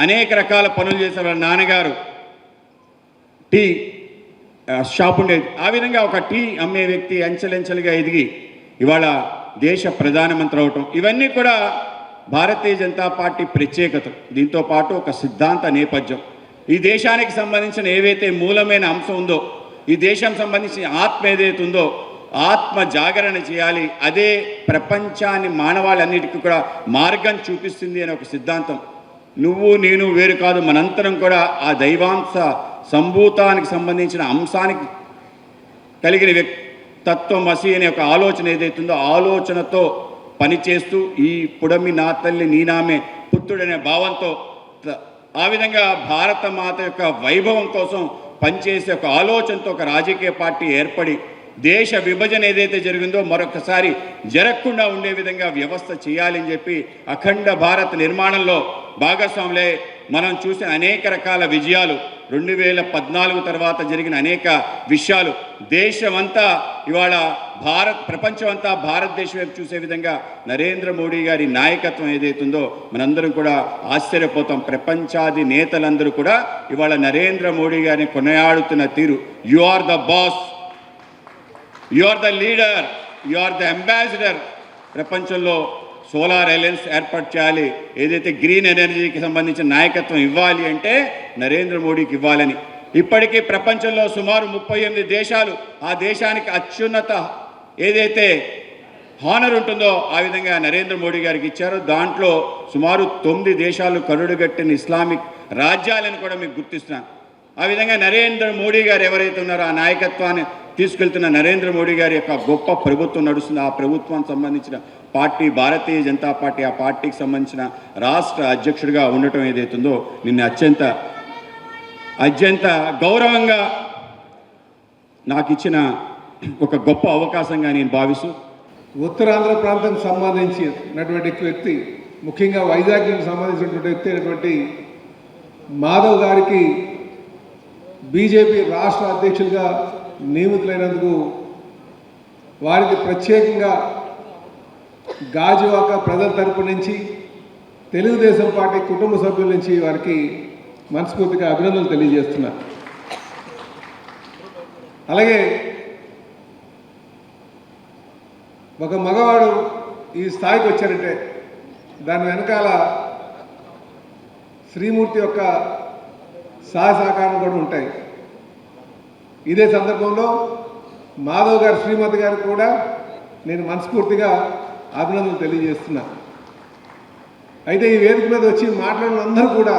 అనేక రకాల పనులు చేసే వాళ్ళ నాన్నగారు టీ షాప్ ఉండేది. ఆ విధంగా ఒక టీ అమ్మే వ్యక్తి అంచెలంచెలుగా ఎదిగి ఇవాళ దేశ ప్రధానమంత్రి అవటం, ఇవన్నీ కూడా భారతీయ జనతా పార్టీ ప్రత్యేకత. దీంతో పాటు ఒక సిద్ధాంత నేపథ్యం, ఈ దేశానికి సంబంధించిన ఏవైతే మూలమైన అంశం ఉందో, ఈ దేశం సంబంధించిన ఆత్మ ఏదైతే ఉందో ఆత్మ జాగరణ చేయాలి, అదే ప్రపంచాన్ని మానవాళన్నిటికీ కూడా మార్గం చూపిస్తుంది అనే ఒక సిద్ధాంతం. నువ్వు నేను వేరు కాదు, మనంతరం కూడా ఆ దైవాంశ సంభూతానికి సంబంధించిన అంశానికి కలిగిన తత్వమసి అనే ఒక ఆలోచన ఏదైతుందో ఆలోచనతో పనిచేస్తూ ఈ పుడమి నా తల్లి నీనామే పుత్రుడనే భావంతో ఆ విధంగా భారత మాత యొక్క వైభవం కోసం పనిచేసే ఒక ఆలోచనతో ఒక రాజకీయ పార్టీ ఏర్పడి దేశ విభజన ఏదైతే జరిగిందో మరొకసారి జరగకుండా ఉండే విధంగా వ్యవస్థ చేయాలని చెప్పి అఖండ భారత్ నిర్మాణంలో భాగస్వాములే మనం చూసిన అనేక రకాల విజయాలు, 2014 తర్వాత జరిగిన అనేక విషయాలు దేశమంతా ఇవాళ ప్రపంచం అంతా భారతదేశం వైపు చూసే విధంగా నరేంద్ర మోడీ గారి నాయకత్వం ఏదైతుందో మనందరం కూడా ఆశ్చర్యపోతాం. ప్రపంచాది నేతలందరూ కూడా ఇవాళ నరేంద్ర మోడీ గారిని కొనియాడుతున్న తీరు, you are the boss, you are the leader, you are the ambassador. ప్రపంచంలో సోలార్ అలయన్స్ ఏర్పాటు చేయాలి, ఏదైతే గ్రీన్ ఎనర్జీకి సంబంధించిన నాయకత్వం ఇవ్వాలి అంటే నరేంద్ర మోడీకి ఇవ్వాలని. ఇప్పటికీ ప్రపంచంలో సుమారు 38 దేశాలు ఆ దేశానికి అత్యున్నత ఏదైతే హానర్ ఉంటుందో ఆ విధంగా నరేంద్ర మోడీ గారికి ఇచ్చారు. దాంట్లో సుమారు 9 దేశాలు కరుడుగట్టిన ఇస్లామిక్ రాజ్యాలను కూడా మీకు గుర్తిస్తున్నాను. ఆ విధంగా నరేంద్ర మోడీ గారు ఎవరైతే ఉన్నారో ఆ నాయకత్వాన్ని తీసుకెళ్తున్న నరేంద్ర మోడీ గారి యొక్క గొప్ప ప్రభుత్వం నడుస్తుంది. ఆ ప్రభుత్వానికి సంబంధించిన పార్టీ భారతీయ జనతా పార్టీ, ఆ పార్టీకి సంబంధించిన రాష్ట్ర అధ్యక్షుడిగా ఉండటం ఏదైతుందో నిన్న అత్యంత గౌరవంగా నాకు ఇచ్చిన ఒక గొప్ప అవకాశంగా నేను భావిస్తూ, ఉత్తరాంధ్ర ప్రాంతానికి సంబంధించినటువంటి వ్యక్తి, ముఖ్యంగా వైజాగ్కి సంబంధించినటువంటి వ్యక్తి అయినటువంటి మాధవ్ గారికి బీజేపీ రాష్ట్ర అధ్యక్షులుగా నియమితులైనందుకు వారికి ప్రత్యేకంగా గాజువాక ప్రజల తరపు నుంచి, తెలుగుదేశం పార్టీ కుటుంబ సభ్యుల నుంచి వారికి మనస్ఫూర్తిగా అభినందనలు తెలియజేస్తున్నారు. అలాగే ఒక మగవాడు ఈ స్థాయికి వచ్చారంటే దాని వెనకాల శ్రీమూర్తి యొక్క సహకారం కూడా ఉంటాయి. ఇదే సందర్భంలో మాధవ్ గారు శ్రీమతి గారు కూడా నేను మనస్ఫూర్తిగా అభినందనలు తెలియజేస్తున్నా. అయితే ఈ వేదిక మీద వచ్చి మాట్లాడిన అందరూ కూడా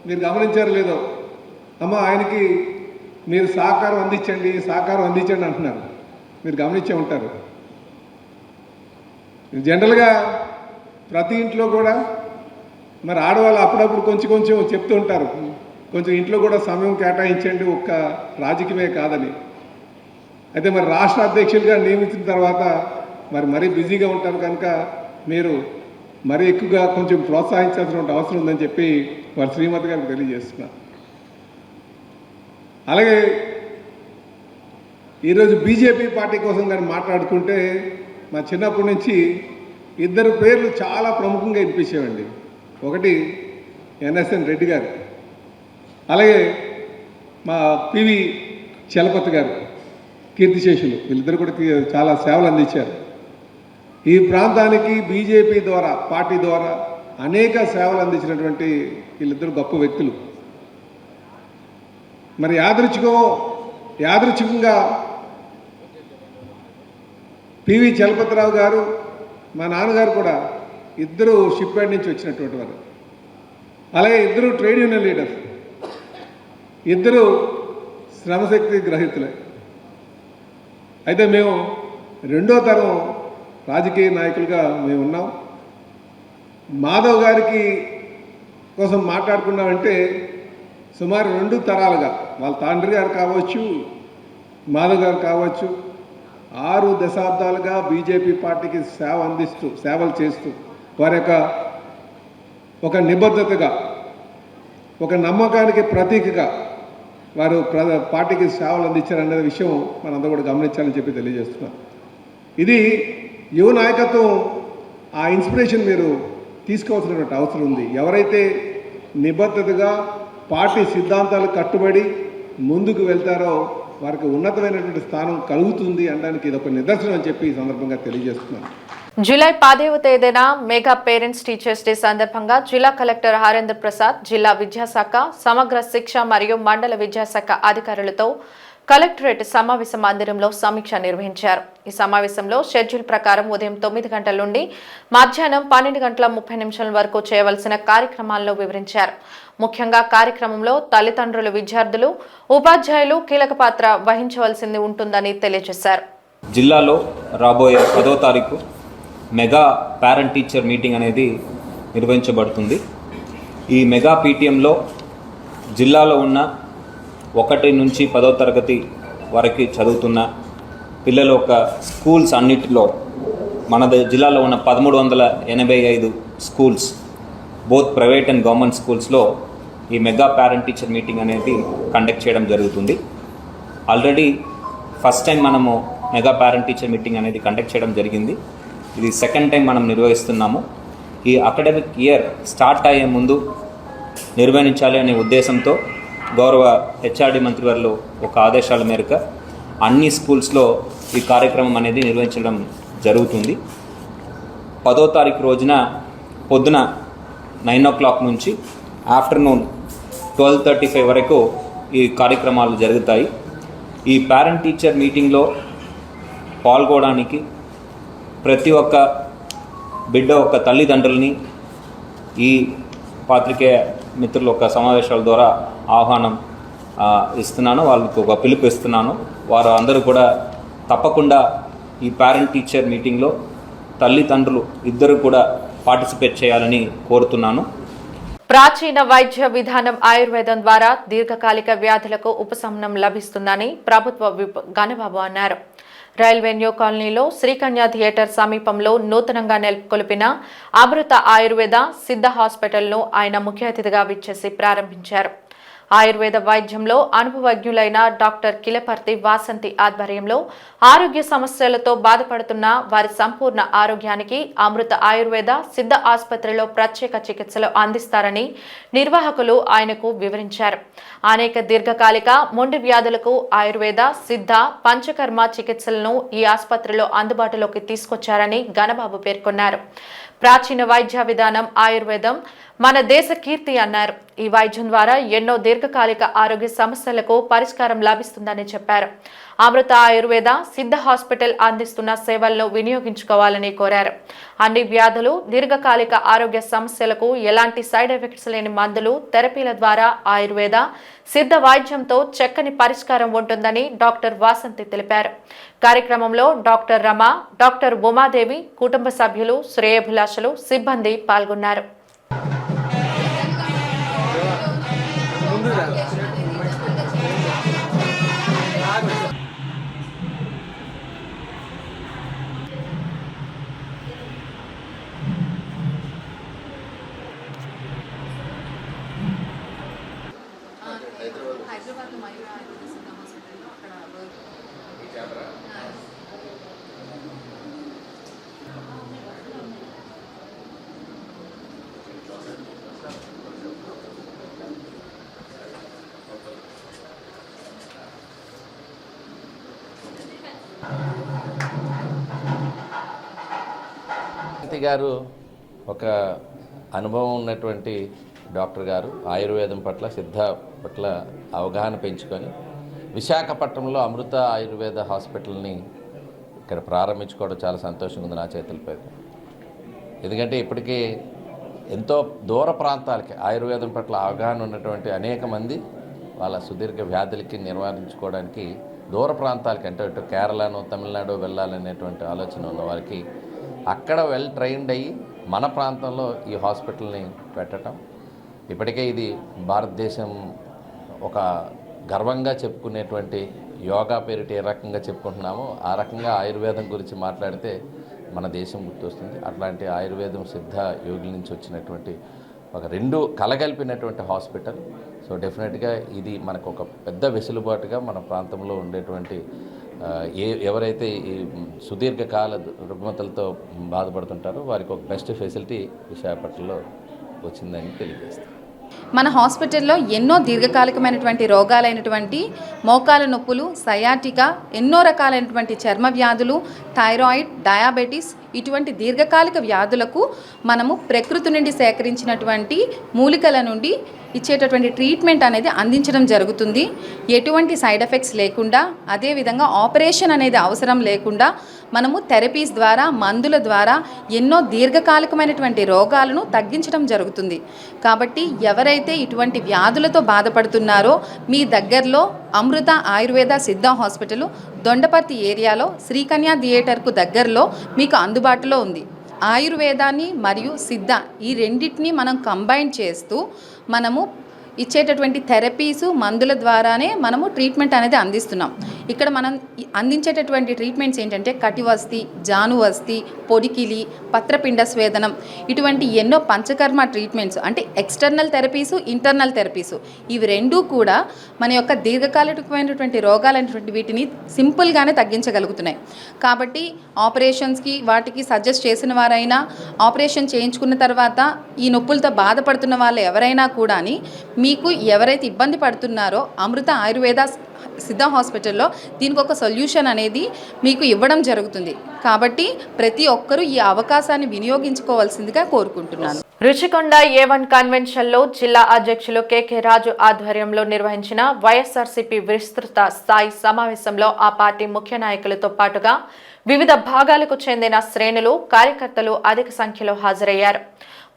మీరు గమనించారు లేదో, అమ్మ ఆయనకి మీరు సహకారం అందించండి అంటున్నారు. మీరు గమనించే ఉంటారు. జనరల్గా ప్రతి ఇంట్లో కూడా మరి ఆడవాళ్ళు అప్పుడప్పుడు కొంచెం చెప్తూ ఉంటారు, కొంచెం ఇంట్లో కూడా సమయం కేటాయించండి, ఒక్క రాజకీయమే కాదని. అయితే మరి రాష్ట్ర అధ్యక్షులుగా నియమించిన తర్వాత మరీ బిజీగా ఉంటారు కనుక మీరు మరీ ఎక్కువగా కొంచెం ప్రోత్సహించాల్సిన అవసరం ఉందని చెప్పి వారి శ్రీమతి గారికి తెలియజేస్తున్నారు. అలాగే ఈరోజు బీజేపీ పార్టీ కోసం కానీ మాట్లాడుకుంటే మా చిన్నప్పటి నుంచి ఇద్దరు పేర్లు చాలా ప్రముఖంగా వినిపించేవండి. ఒకటి ఎన్ఎస్ఎన్ రెడ్డి గారు, అలాగే మా పివి చలపతి గారు, కీర్తిశేషులు. వీళ్ళిద్దరు కూడా చాలా సేవలు అందించారు. ఈ ప్రాంతానికి బీజేపీ ద్వారా, పార్టీ ద్వారా అనేక సేవలు అందించినటువంటి వీళ్ళిద్దరు గొప్ప వ్యక్తులు. మరి యాదృచ్ఛికంగా పివి చలపతిరావు గారు, మా నాన్నగారు కూడా ఇద్దరు షిప్ యార్డ్ నుంచి వచ్చినటువంటి వారు. అలాగే ఇద్దరు ట్రేడ్ యూనియన్ లీడర్స్, ఇద్దరు శ్రమశక్తి గ్రహీతులే. అయితే మేము రెండో తరం రాజకీయ నాయకులుగా మేము ఉన్నాం. మాధవ్ గారికి కోసం మాట్లాడుకున్నామంటే సుమారు 2 తరాలుగా వాళ్ళ తండ్రి గారు కావచ్చు, మాధవ్ గారు కావచ్చు, 6 దశాబ్దాలుగా బీజేపీ పార్టీకి సేవలు చేస్తూ వారి యొక్క ఒక నిబద్ధతగా, ఒక నమ్మకానికి ప్రతీకగా వారు పార్టీకి సేవలు అందించారనే విషయం మనందరూ కూడా గమనించాలని చెప్పి తెలియజేస్తున్నాం. ఇది యువ నాయకత్వం, ఆ ఇన్స్పిరేషన్ మీరు తీసుకోవాల్సినటువంటి అవసరం ఉంది. ఎవరైతే నిబద్ధతగా పార్టీ సిద్ధాంతాలు కట్టుబడి ముందుకు వెళ్తారో వారికి ఉన్నతమైనటువంటి స్థానం కలుగుతుంది అనడానికి ఇది ఒక నిదర్శనం అని చెప్పి ఈ సందర్భంగా తెలియజేస్తున్నాను. జూలై 10వ తేదీన మెగా పేరెంట్స్ టీచర్స్ డే సందర్భంగా జిల్లా కలెక్టర్ హరేంద్ర ప్రసాద్, జిల్లా విద్యాశాఖ, సమగ్ర శిక్ష మరియు మండల విద్యాశాఖ అధికారులతో కలెక్టరేట్ సమావేశ మందిరంలో సమీక్ష నిర్వహించారు. ఈ సమావేశంలో షెడ్యూల్ ప్రకారం ఉదయం 9 గంటల నుండి మధ్యాహ్నం 12:30 వరకు చేయవలసిన కార్యక్రమాలను వివరించారు. ముఖ్యంగా కార్యక్రమంలో తల్లిదండ్రులు, విద్యార్థులు, ఉపాధ్యాయులు కీలక పాత్ర వహించవలసింది ఉంటుందని తెలియజేశారు. జిల్లాలో రాబోయే 10వ తారీఖు మెగా పేరెంట్ టీచర్ మీటింగ్ అనేది నిర్వహించబడుతుంది. ఈ మెగా పీటీఎంలో జిల్లాలో ఉన్న 1 నుంచి 10వ తరగతి వరకు చదువుతున్న పిల్లల యొక్క స్కూల్స్ అన్నిటిలో మన జిల్లాలో ఉన్న 1385 schools, both private and government స్కూల్స్లో ఈ మెగా పేరెంట్ టీచర్ మీటింగ్ అనేది కండక్ట్ చేయడం జరుగుతుంది. ఆల్రెడీ ఫస్ట్ టైం మనము మెగా పేరెంట్ టీచర్ మీటింగ్ అనేది కండక్ట్ చేయడం జరిగింది. ఇది సెకండ్ టైం మనం నిర్వహిస్తున్నాము. ఈ అకాడమిక్ ఇయర్ స్టార్ట్ అయ్యే ముందు నిర్వహించాలి అనే ఉద్దేశంతో గౌరవ హెచ్ఆర్డి మంత్రివర్యులు ఒక ఆదేశాల మేరకు అన్ని స్కూల్స్లో ఈ కార్యక్రమం అనేది నిర్వహించడం జరుగుతుంది. 10వ తారీఖు రోజున పొద్దున 9 o'clock నుంచి ఆఫ్టర్నూన్ 12:35 వరకు ఈ కార్యక్రమాలు జరుగుతాయి. ఈ పేరెంట్ టీచర్ మీటింగ్లో పాల్గొనడానికి ప్రతి ఒక్క బిడ్డ ఒక తల్లిదండ్రులని ఈ పాత్రికేయ మిత్రుల యొక్క సమావేశాల ద్వారా ఆహ్వానం ఇస్తున్నాను, వాళ్ళకు ఒక పిలుపు ఇస్తున్నాను. వారు అందరూ కూడా తప్పకుండా ఈ పేరెంట్ టీచర్ మీటింగ్లో తల్లిదండ్రులు ఇద్దరు కూడా పార్టిసిపేట్ చేయాలని కోరుతున్నాను. ప్రాచీన వైద్య విధానం ఆయుర్వేదం ద్వారా దీర్ఘకాలిక వ్యాధులకు ఉపశమనం లభిస్తుందని ప్రభుత్వ విప్ గణబాబు అన్నారు. రైల్వే న్యూ కాలనీలో శ్రీకన్య థియేటర్ సమీపంలో నూతనంగా నెలకొల్పిన అమృత ఆయుర్వేద సిద్ధ హాస్పిటల్ను ఆయన ముఖ్య అతిథిగా విచ్చేసి ప్రారంభించారు. ఆయుర్వేద వైద్యంలో అనుభవజ్ఞులైన డాక్టర్ కిలపర్తి వాసంతి ఆధ్వర్యంలో ఆరోగ్య సమస్యలతో బాధపడుతున్న వారి సంపూర్ణ ఆరోగ్యానికి అమృత ఆయుర్వేద సిద్ధ ఆసుపత్రిలో ప్రత్యేక చికిత్సలు అందిస్తారని నిర్వాహకులు ఆయనకు వివరించారు. అనేక దీర్ఘకాలిక మొండి వ్యాధులకు ఆయుర్వేద సిద్ధ పంచకర్మ చికిత్సలను ఈ ఆసుపత్రిలో అందుబాటులోకి తీసుకొచ్చారని గణబాబు పేర్కొన్నారు. ప్రాచీన వైద్య విధానం ఆయుర్వేదం మన దేశ కీర్తి అన్నారు. ఈ వైద్యం ద్వారా ఎన్నో దీర్ఘకాలిక ఆరోగ్య సమస్యలకు పరిష్కారం లభిస్తుందని చెప్పారు. అమృత ఆయుర్వేద సిద్ధ హాస్పిటల్ అందిస్తున్న సేవలను వినియోగించుకోవాలని కోరారు. అన్ని వ్యాధులు, దీర్ఘకాలిక ఆరోగ్య సమస్యలకు ఎలాంటి సైడ్ ఎఫెక్ట్స్ లేని మందులు, థెరపీల ద్వారా ఆయుర్వేద సిద్ధ వైద్యంతో చక్కని పరిష్కారం ఉంటుందని డాక్టర్ వాసంతి తెలిపారు. కార్యక్రమంలో డాక్టర్ రమ, డాక్టర్ ఉమాదేవి, కుటుంబ సభ్యులు, శ్రేయోభిలాషులు, సిబ్బంది పాల్గొన్నారు. గారు ఒక అనుభవం ఉన్నటువంటి డాక్టర్ గారు, ఆయుర్వేదం పట్ల, సిద్ధ పట్ల అవగాహన పెంచుకొని విశాఖపట్నంలో అమృత ఆయుర్వేద హాస్పిటల్ని ఇక్కడ ప్రారంభించుకోవడం చాలా సంతోషంగా ఉంది నా చేతులపై. ఎందుకంటే ఇప్పటికీ ఎంతో దూర ప్రాంతాలకి ఆయుర్వేదం పట్ల అవగాహన ఉన్నటువంటి అనేక మంది వాళ్ళ సుదీర్ఘ వ్యాధులకి నివారించుకోవడానికి దూర ప్రాంతాలకి, అంటే ఇటు కేరళను, తమిళనాడు వెళ్ళాలనేటువంటి ఆలోచన ఉన్న వారికి అక్కడ వెల్ ట్రైన్డ్ అయ్యి మన ప్రాంతంలో ఈ హాస్పిటల్ని పెట్టడం, ఇప్పటికే ఇది భారతదేశం ఒక గర్వంగా చెప్పుకునేటువంటి యోగా పేరిట ఏ రకంగా చెప్పుకుంటున్నామో ఆ రకంగా ఆయుర్వేదం గురించి మాట్లాడితే మన దేశం గుర్తొస్తుంది. అట్లాంటి ఆయుర్వేదం సిద్ధ యోగుల నుంచి వచ్చినటువంటి ఒక రెండు కలగలిపినటువంటి హాస్పిటల్. సో డెఫినెట్గా ఇది మనకు ఒక పెద్ద వెసులుబాటుగా మన ప్రాంతంలో ఉండేటువంటి ఎవరైతే ఈ సుదీర్ఘకాల రుగ్మతలతో బాధపడుతుంటారో వారికి ఒక బెస్ట్ ఫెసిలిటీ విశాఖపట్నంలో వచ్చిందని తెలియజేస్తాం. మన హాస్పిటల్లో ఎన్నో దీర్ఘకాలికమైనటువంటి రోగాలైనటువంటి మోకాల నొప్పులు, సయాటికా, ఎన్నో రకాలైనటువంటి చర్మ వ్యాధులు, థైరాయిడ్, డయాబెటీస్ ఇటువంటి దీర్ఘకాలిక వ్యాధులకు మనము ప్రకృతి నుండి సేకరించినటువంటి మూలికల నుండి ఇచ్చేటటువంటి ట్రీట్మెంట్ అనేది అందించడం జరుగుతుంది. ఎటువంటి సైడ్ ఎఫెక్ట్స్ లేకుండా, అదేవిధంగా ఆపరేషన్ అనేది అవసరం లేకుండా మనము థెరపీస్ ద్వారా, మందుల ద్వారా ఎన్నో దీర్ఘకాలికమైనటువంటి రోగాలను తగ్గించడం జరుగుతుంది. కాబట్టి ఎవరైతే ఇటువంటి వ్యాధులతో బాధపడుతున్నారో మీ దగ్గరలో అమృత ఆయుర్వేద సిద్ధ హాస్పిటల్ దొండపర్తి ఏరియాలో శ్రీకన్యా థియేటర్కు దగ్గరలో మీకు అందుబాటులో ఉంది. ఆయుర్వేదాన్ని మరియు సిద్ధ ఈ రెండింటిని మనం కంబైన్ చేస్తూ మనము ఇచ్చేటటువంటి థెరపీసు, మందుల ద్వారానే మనము ట్రీట్మెంట్ అనేది అందిస్తున్నాం. ఇక్కడ మనం అందించేటటువంటి ట్రీట్మెంట్స్ ఏంటంటే కటివస్తి, జానువస్తి, పొడికిలి, పత్రపిండ స్వేదనం ఇటువంటి ఎన్నో పంచకర్మ ట్రీట్మెంట్స్ అంటే ఎక్స్టర్నల్ థెరపీసు, ఇంటర్నల్ థెరపీసు ఇవి రెండూ కూడా మన యొక్క దీర్ఘకాలికమైనటువంటి రోగాలైనటువంటి వీటిని సింపుల్గానే తగ్గించగలుగుతున్నాయి. కాబట్టి ఆపరేషన్స్కి వాటికి సజెస్ట్ చేసిన వారైనా, ఆపరేషన్ చేయించుకున్న తర్వాత ఈ నొప్పులతో బాధపడుతున్న వాళ్ళు ఎవరైనా కూడా మీకు ఎవరైతే ఇబ్బంది పడుతున్నారో అమృత ఆయుర్వేద సిద్ధ హాస్పిటల్లో దీనికి ఒక సొల్యూషన్ అనేది మీకు ఇవ్వడం జరుగుతుంది. కాబట్టి ప్రతి ఒక్కరూ ఈ అవకాశాన్ని వినియోగించుకోవాల్సిందిగా కోరుకుంటున్నాను. రుషికొండ A1 కన్వెన్షన్లో జిల్లా అధ్యక్షులు KK రాజు ఆధ్వర్యంలో నిర్వహించిన వైఎస్ఆర్సీపీ విస్తృత స్థాయి సమావేశంలో ఆ పార్టీ ముఖ్య నాయకులతో పాటుగా వివిధ భాగాలకు చెందిన శ్రేణులు, కార్యకర్తలు అధిక సంఖ్యలో హాజరయ్యారు.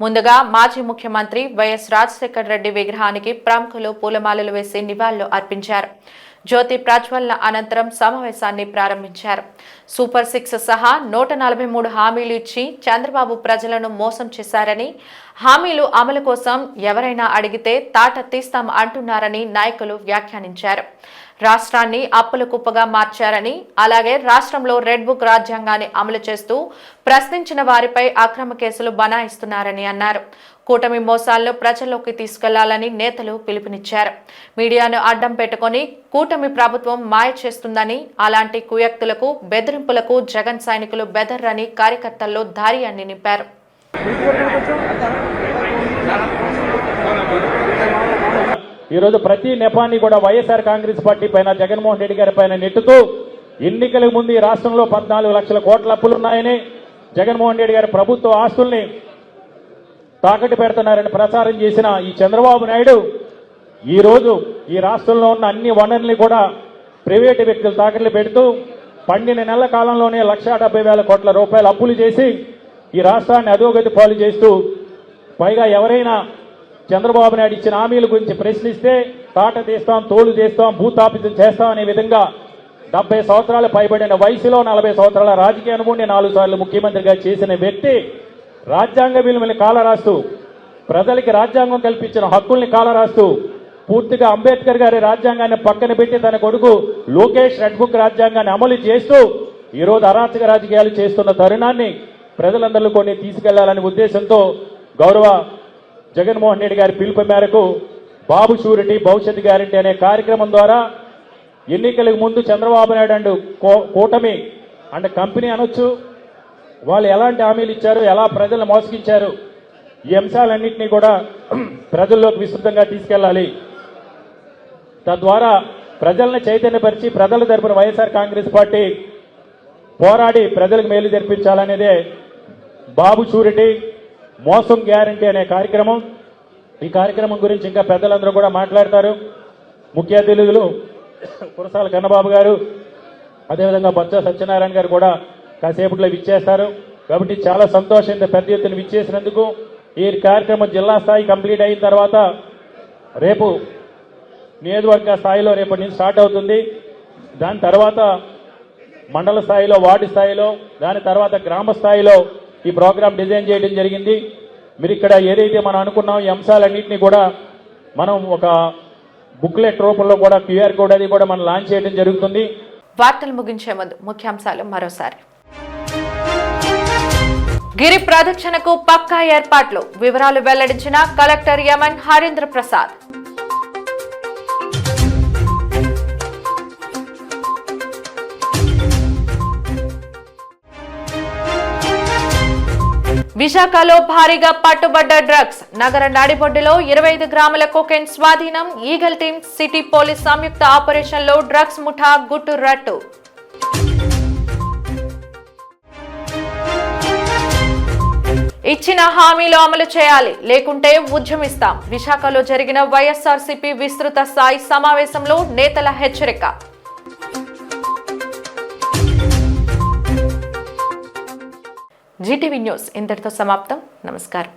ముందుగా మాజీ ముఖ్యమంత్రి వైఎస్ రాజశేఖర రెడ్డి విగ్రహానికి ప్రముఖులు పూలమాలలు వేసి నివాళులు అర్పించారు. జ్యోతి ప్రజ్వలన అనంతరం సమావేశాన్ని ప్రారంభించారు. సూపర్ 6 సహా 143 హామీలు ఇచ్చి చంద్రబాబు ప్రజలను మోసం చేశారని, హామీలు అమలు కోసం ఎవరైనా అడిగితే తాట తీస్తాం అంటున్నారని నాయకులు వ్యాఖ్యానించారు. రాష్ట్రాన్ని అప్పుల కుప్పగా మార్చారని, అలాగే రాష్ట్రంలో రెడ్ బుక్ రాజ్యాంగాన్ని అమలు చేస్తూ ప్రశ్నించిన వారిపై అక్రమ కేసులు బనాయిస్తున్నారని అన్నారు. కూటమి మోసాలను ప్రజల్లోకి తీసుకెళ్లాలని నేతలు పిలుపునిచ్చారు. మీడియాను అడ్డం పెట్టుకుని కూటమి ప్రభుత్వం మాయ చేస్తుందని, అలాంటి కుయక్తులకు, బెదిరింపులకు జగన్ సైనికులు బెదర్రని కార్యకర్తల్లో ధైర్యాన్ని నింపారు. ఈరోజు ప్రతి నెపాన్ని కూడా వైఎస్ఆర్ కాంగ్రెస్ పార్టీ పైన, జగన్మోహన్ రెడ్డి గారి పైన నెట్టుతూ ఎన్నికలకు ముందు ఈ రాష్ట్రంలో 14 లక్షల కోట్ల అప్పులున్నాయని, జగన్మోహన్ రెడ్డి గారి ప్రభుత్వ ఆస్తుల్ని తాకట్టు పెడుతున్నారని ప్రచారం చేసిన ఈ చంద్రబాబు నాయుడు ఈరోజు ఈ రాష్ట్రంలో ఉన్న అన్ని వనరుల్ని కూడా ప్రైవేటు వ్యక్తులు తాకట్లు పెడుతూ 12 నెలల కాలంలోనే 1,70,000 కోట్ల రూపాయలు అప్పులు చేసి ఈ రాష్ట్రాన్ని అధోగతి పాలు చేస్తూ, పైగా ఎవరైనా చంద్రబాబు నాయుడు ఇచ్చిన హామీల గురించి ప్రశ్నిస్తే తాట తీస్తాం, తోలు తీస్తాం, భూతాపితం చేస్తాం అనే విధంగా 70 సంవత్సరాలు పైబడిన వయసులో 40 సంవత్సరాల రాజకీయ అనుభవం 4 సార్లు ముఖ్యమంత్రిగా చేసిన వ్యక్తి రాజ్యాంగ విలువల్ని కాలరాస్తూ, ప్రజలకి రాజ్యాంగం కల్పించిన హక్కుల్ని కాలరాస్తూ, పూర్తిగా అంబేద్కర్ గారి రాజ్యాంగాన్ని పక్కన పెట్టి తన కొడుకు లోకేష్ రెడ్ బుక్ రాజ్యాంగాన్ని అమలు చేస్తూ ఈరోజు అరాచక రాజకీయాలు చేస్తున్న తరుణాన్ని ప్రజలందరూ కొన్ని తీసుకెళ్లాలనే ఉద్దేశంతో గౌరవ జగన్మోహన్ రెడ్డి గారి పిలుపు మేరకు బాబు షూరిటీ భవిష్యత్ గ్యారంటీ అనే కార్యక్రమం ద్వారా ఎన్నికలకు ముందు చంద్రబాబు నాయుడు అండ్ కూటమి అంటే కంపెనీ అనొచ్చు, వాళ్ళు ఎలాంటి హామీలు ఇచ్చారు, ఎలా ప్రజలను మోసగించారు, ఈ అంశాలన్నింటినీ కూడా ప్రజల్లోకి విస్తృతంగా తీసుకెళ్లాలి. తద్వారా ప్రజలను చైతన్యపరిచి ప్రజల తరపున వైఎస్ఆర్ కాంగ్రెస్ పార్టీ పోరాడి ప్రజలకు మేలు జరిపించాలనేదే బాబు షూరిటీ మోసం గ్యారంటీ అనే కార్యక్రమం. ఈ కార్యక్రమం గురించి ఇంకా పెద్దలందరూ కూడా మాట్లాడతారు. ముఖ్య అతిథులు కురసాల కన్నబాబు గారు, అదేవిధంగా బొత్స సత్యనారాయణ గారు కూడా కాసేపట్లో విచ్చేస్తారు. కాబట్టి చాలా సంతోషం పెద్ద ఎత్తున విచ్చేసినందుకు. ఈ కార్యక్రమం జిల్లా స్థాయి కంప్లీట్ అయిన తర్వాత రేపు నియోజకవర్గ స్థాయిలో రేపటి నుంచి స్టార్ట్ అవుతుంది. దాని తర్వాత మండల స్థాయిలో, వార్డు స్థాయిలో, దాని తర్వాత గ్రామ స్థాయిలో ఈ ప్రోగ్రాం డిజైన్ చేయడం జరిగింది. మీరు ఇక్కడ ఏదైతే మనం అనుకున్నాం ఈ అంశాలన్నింటినీ కూడా మనం ఒక బుక్లెట్ రూపంలో కూడా QR కోడ్ అది కూడా మనం లాంచ్ చేయడం జరుగుతుంది. వార్తలు ముగించే ముందు ముఖ్యాంశాలు మరోసారి. గిరి ప్రదక్షిణకు పక్కా ఏర్పాట్లు వివరాలు వెల్లడించిన కలెక్టర్ యమన్ హరీంద్ర ప్రసాద్. విశాఖలో భారీగా పట్టుబడ్డ డ్రగ్స్. నగర నడిబొడ్డులో 25 గ్రాముల కోకెన్ స్వాధీనం. ఈగల్ టీమ్, సిటీ పోలీస్ సంయుక్త ఆపరేషన్లో డ్రగ్స్ ముఠా గుట్టు రట్టు. ఇచ్చిన హామీలు అమలు చేయాలి, లేకుంటే ఉద్యమిస్తాం. విశాఖలో జరిగిన వైఎస్ఆర్సీపీ విస్తృత స్థాయి సమావేశంలో నేతల హెచ్చరిక. జీటీవీ న్యూస్ ఇంతటితో సమాప్తం. నమస్కారం.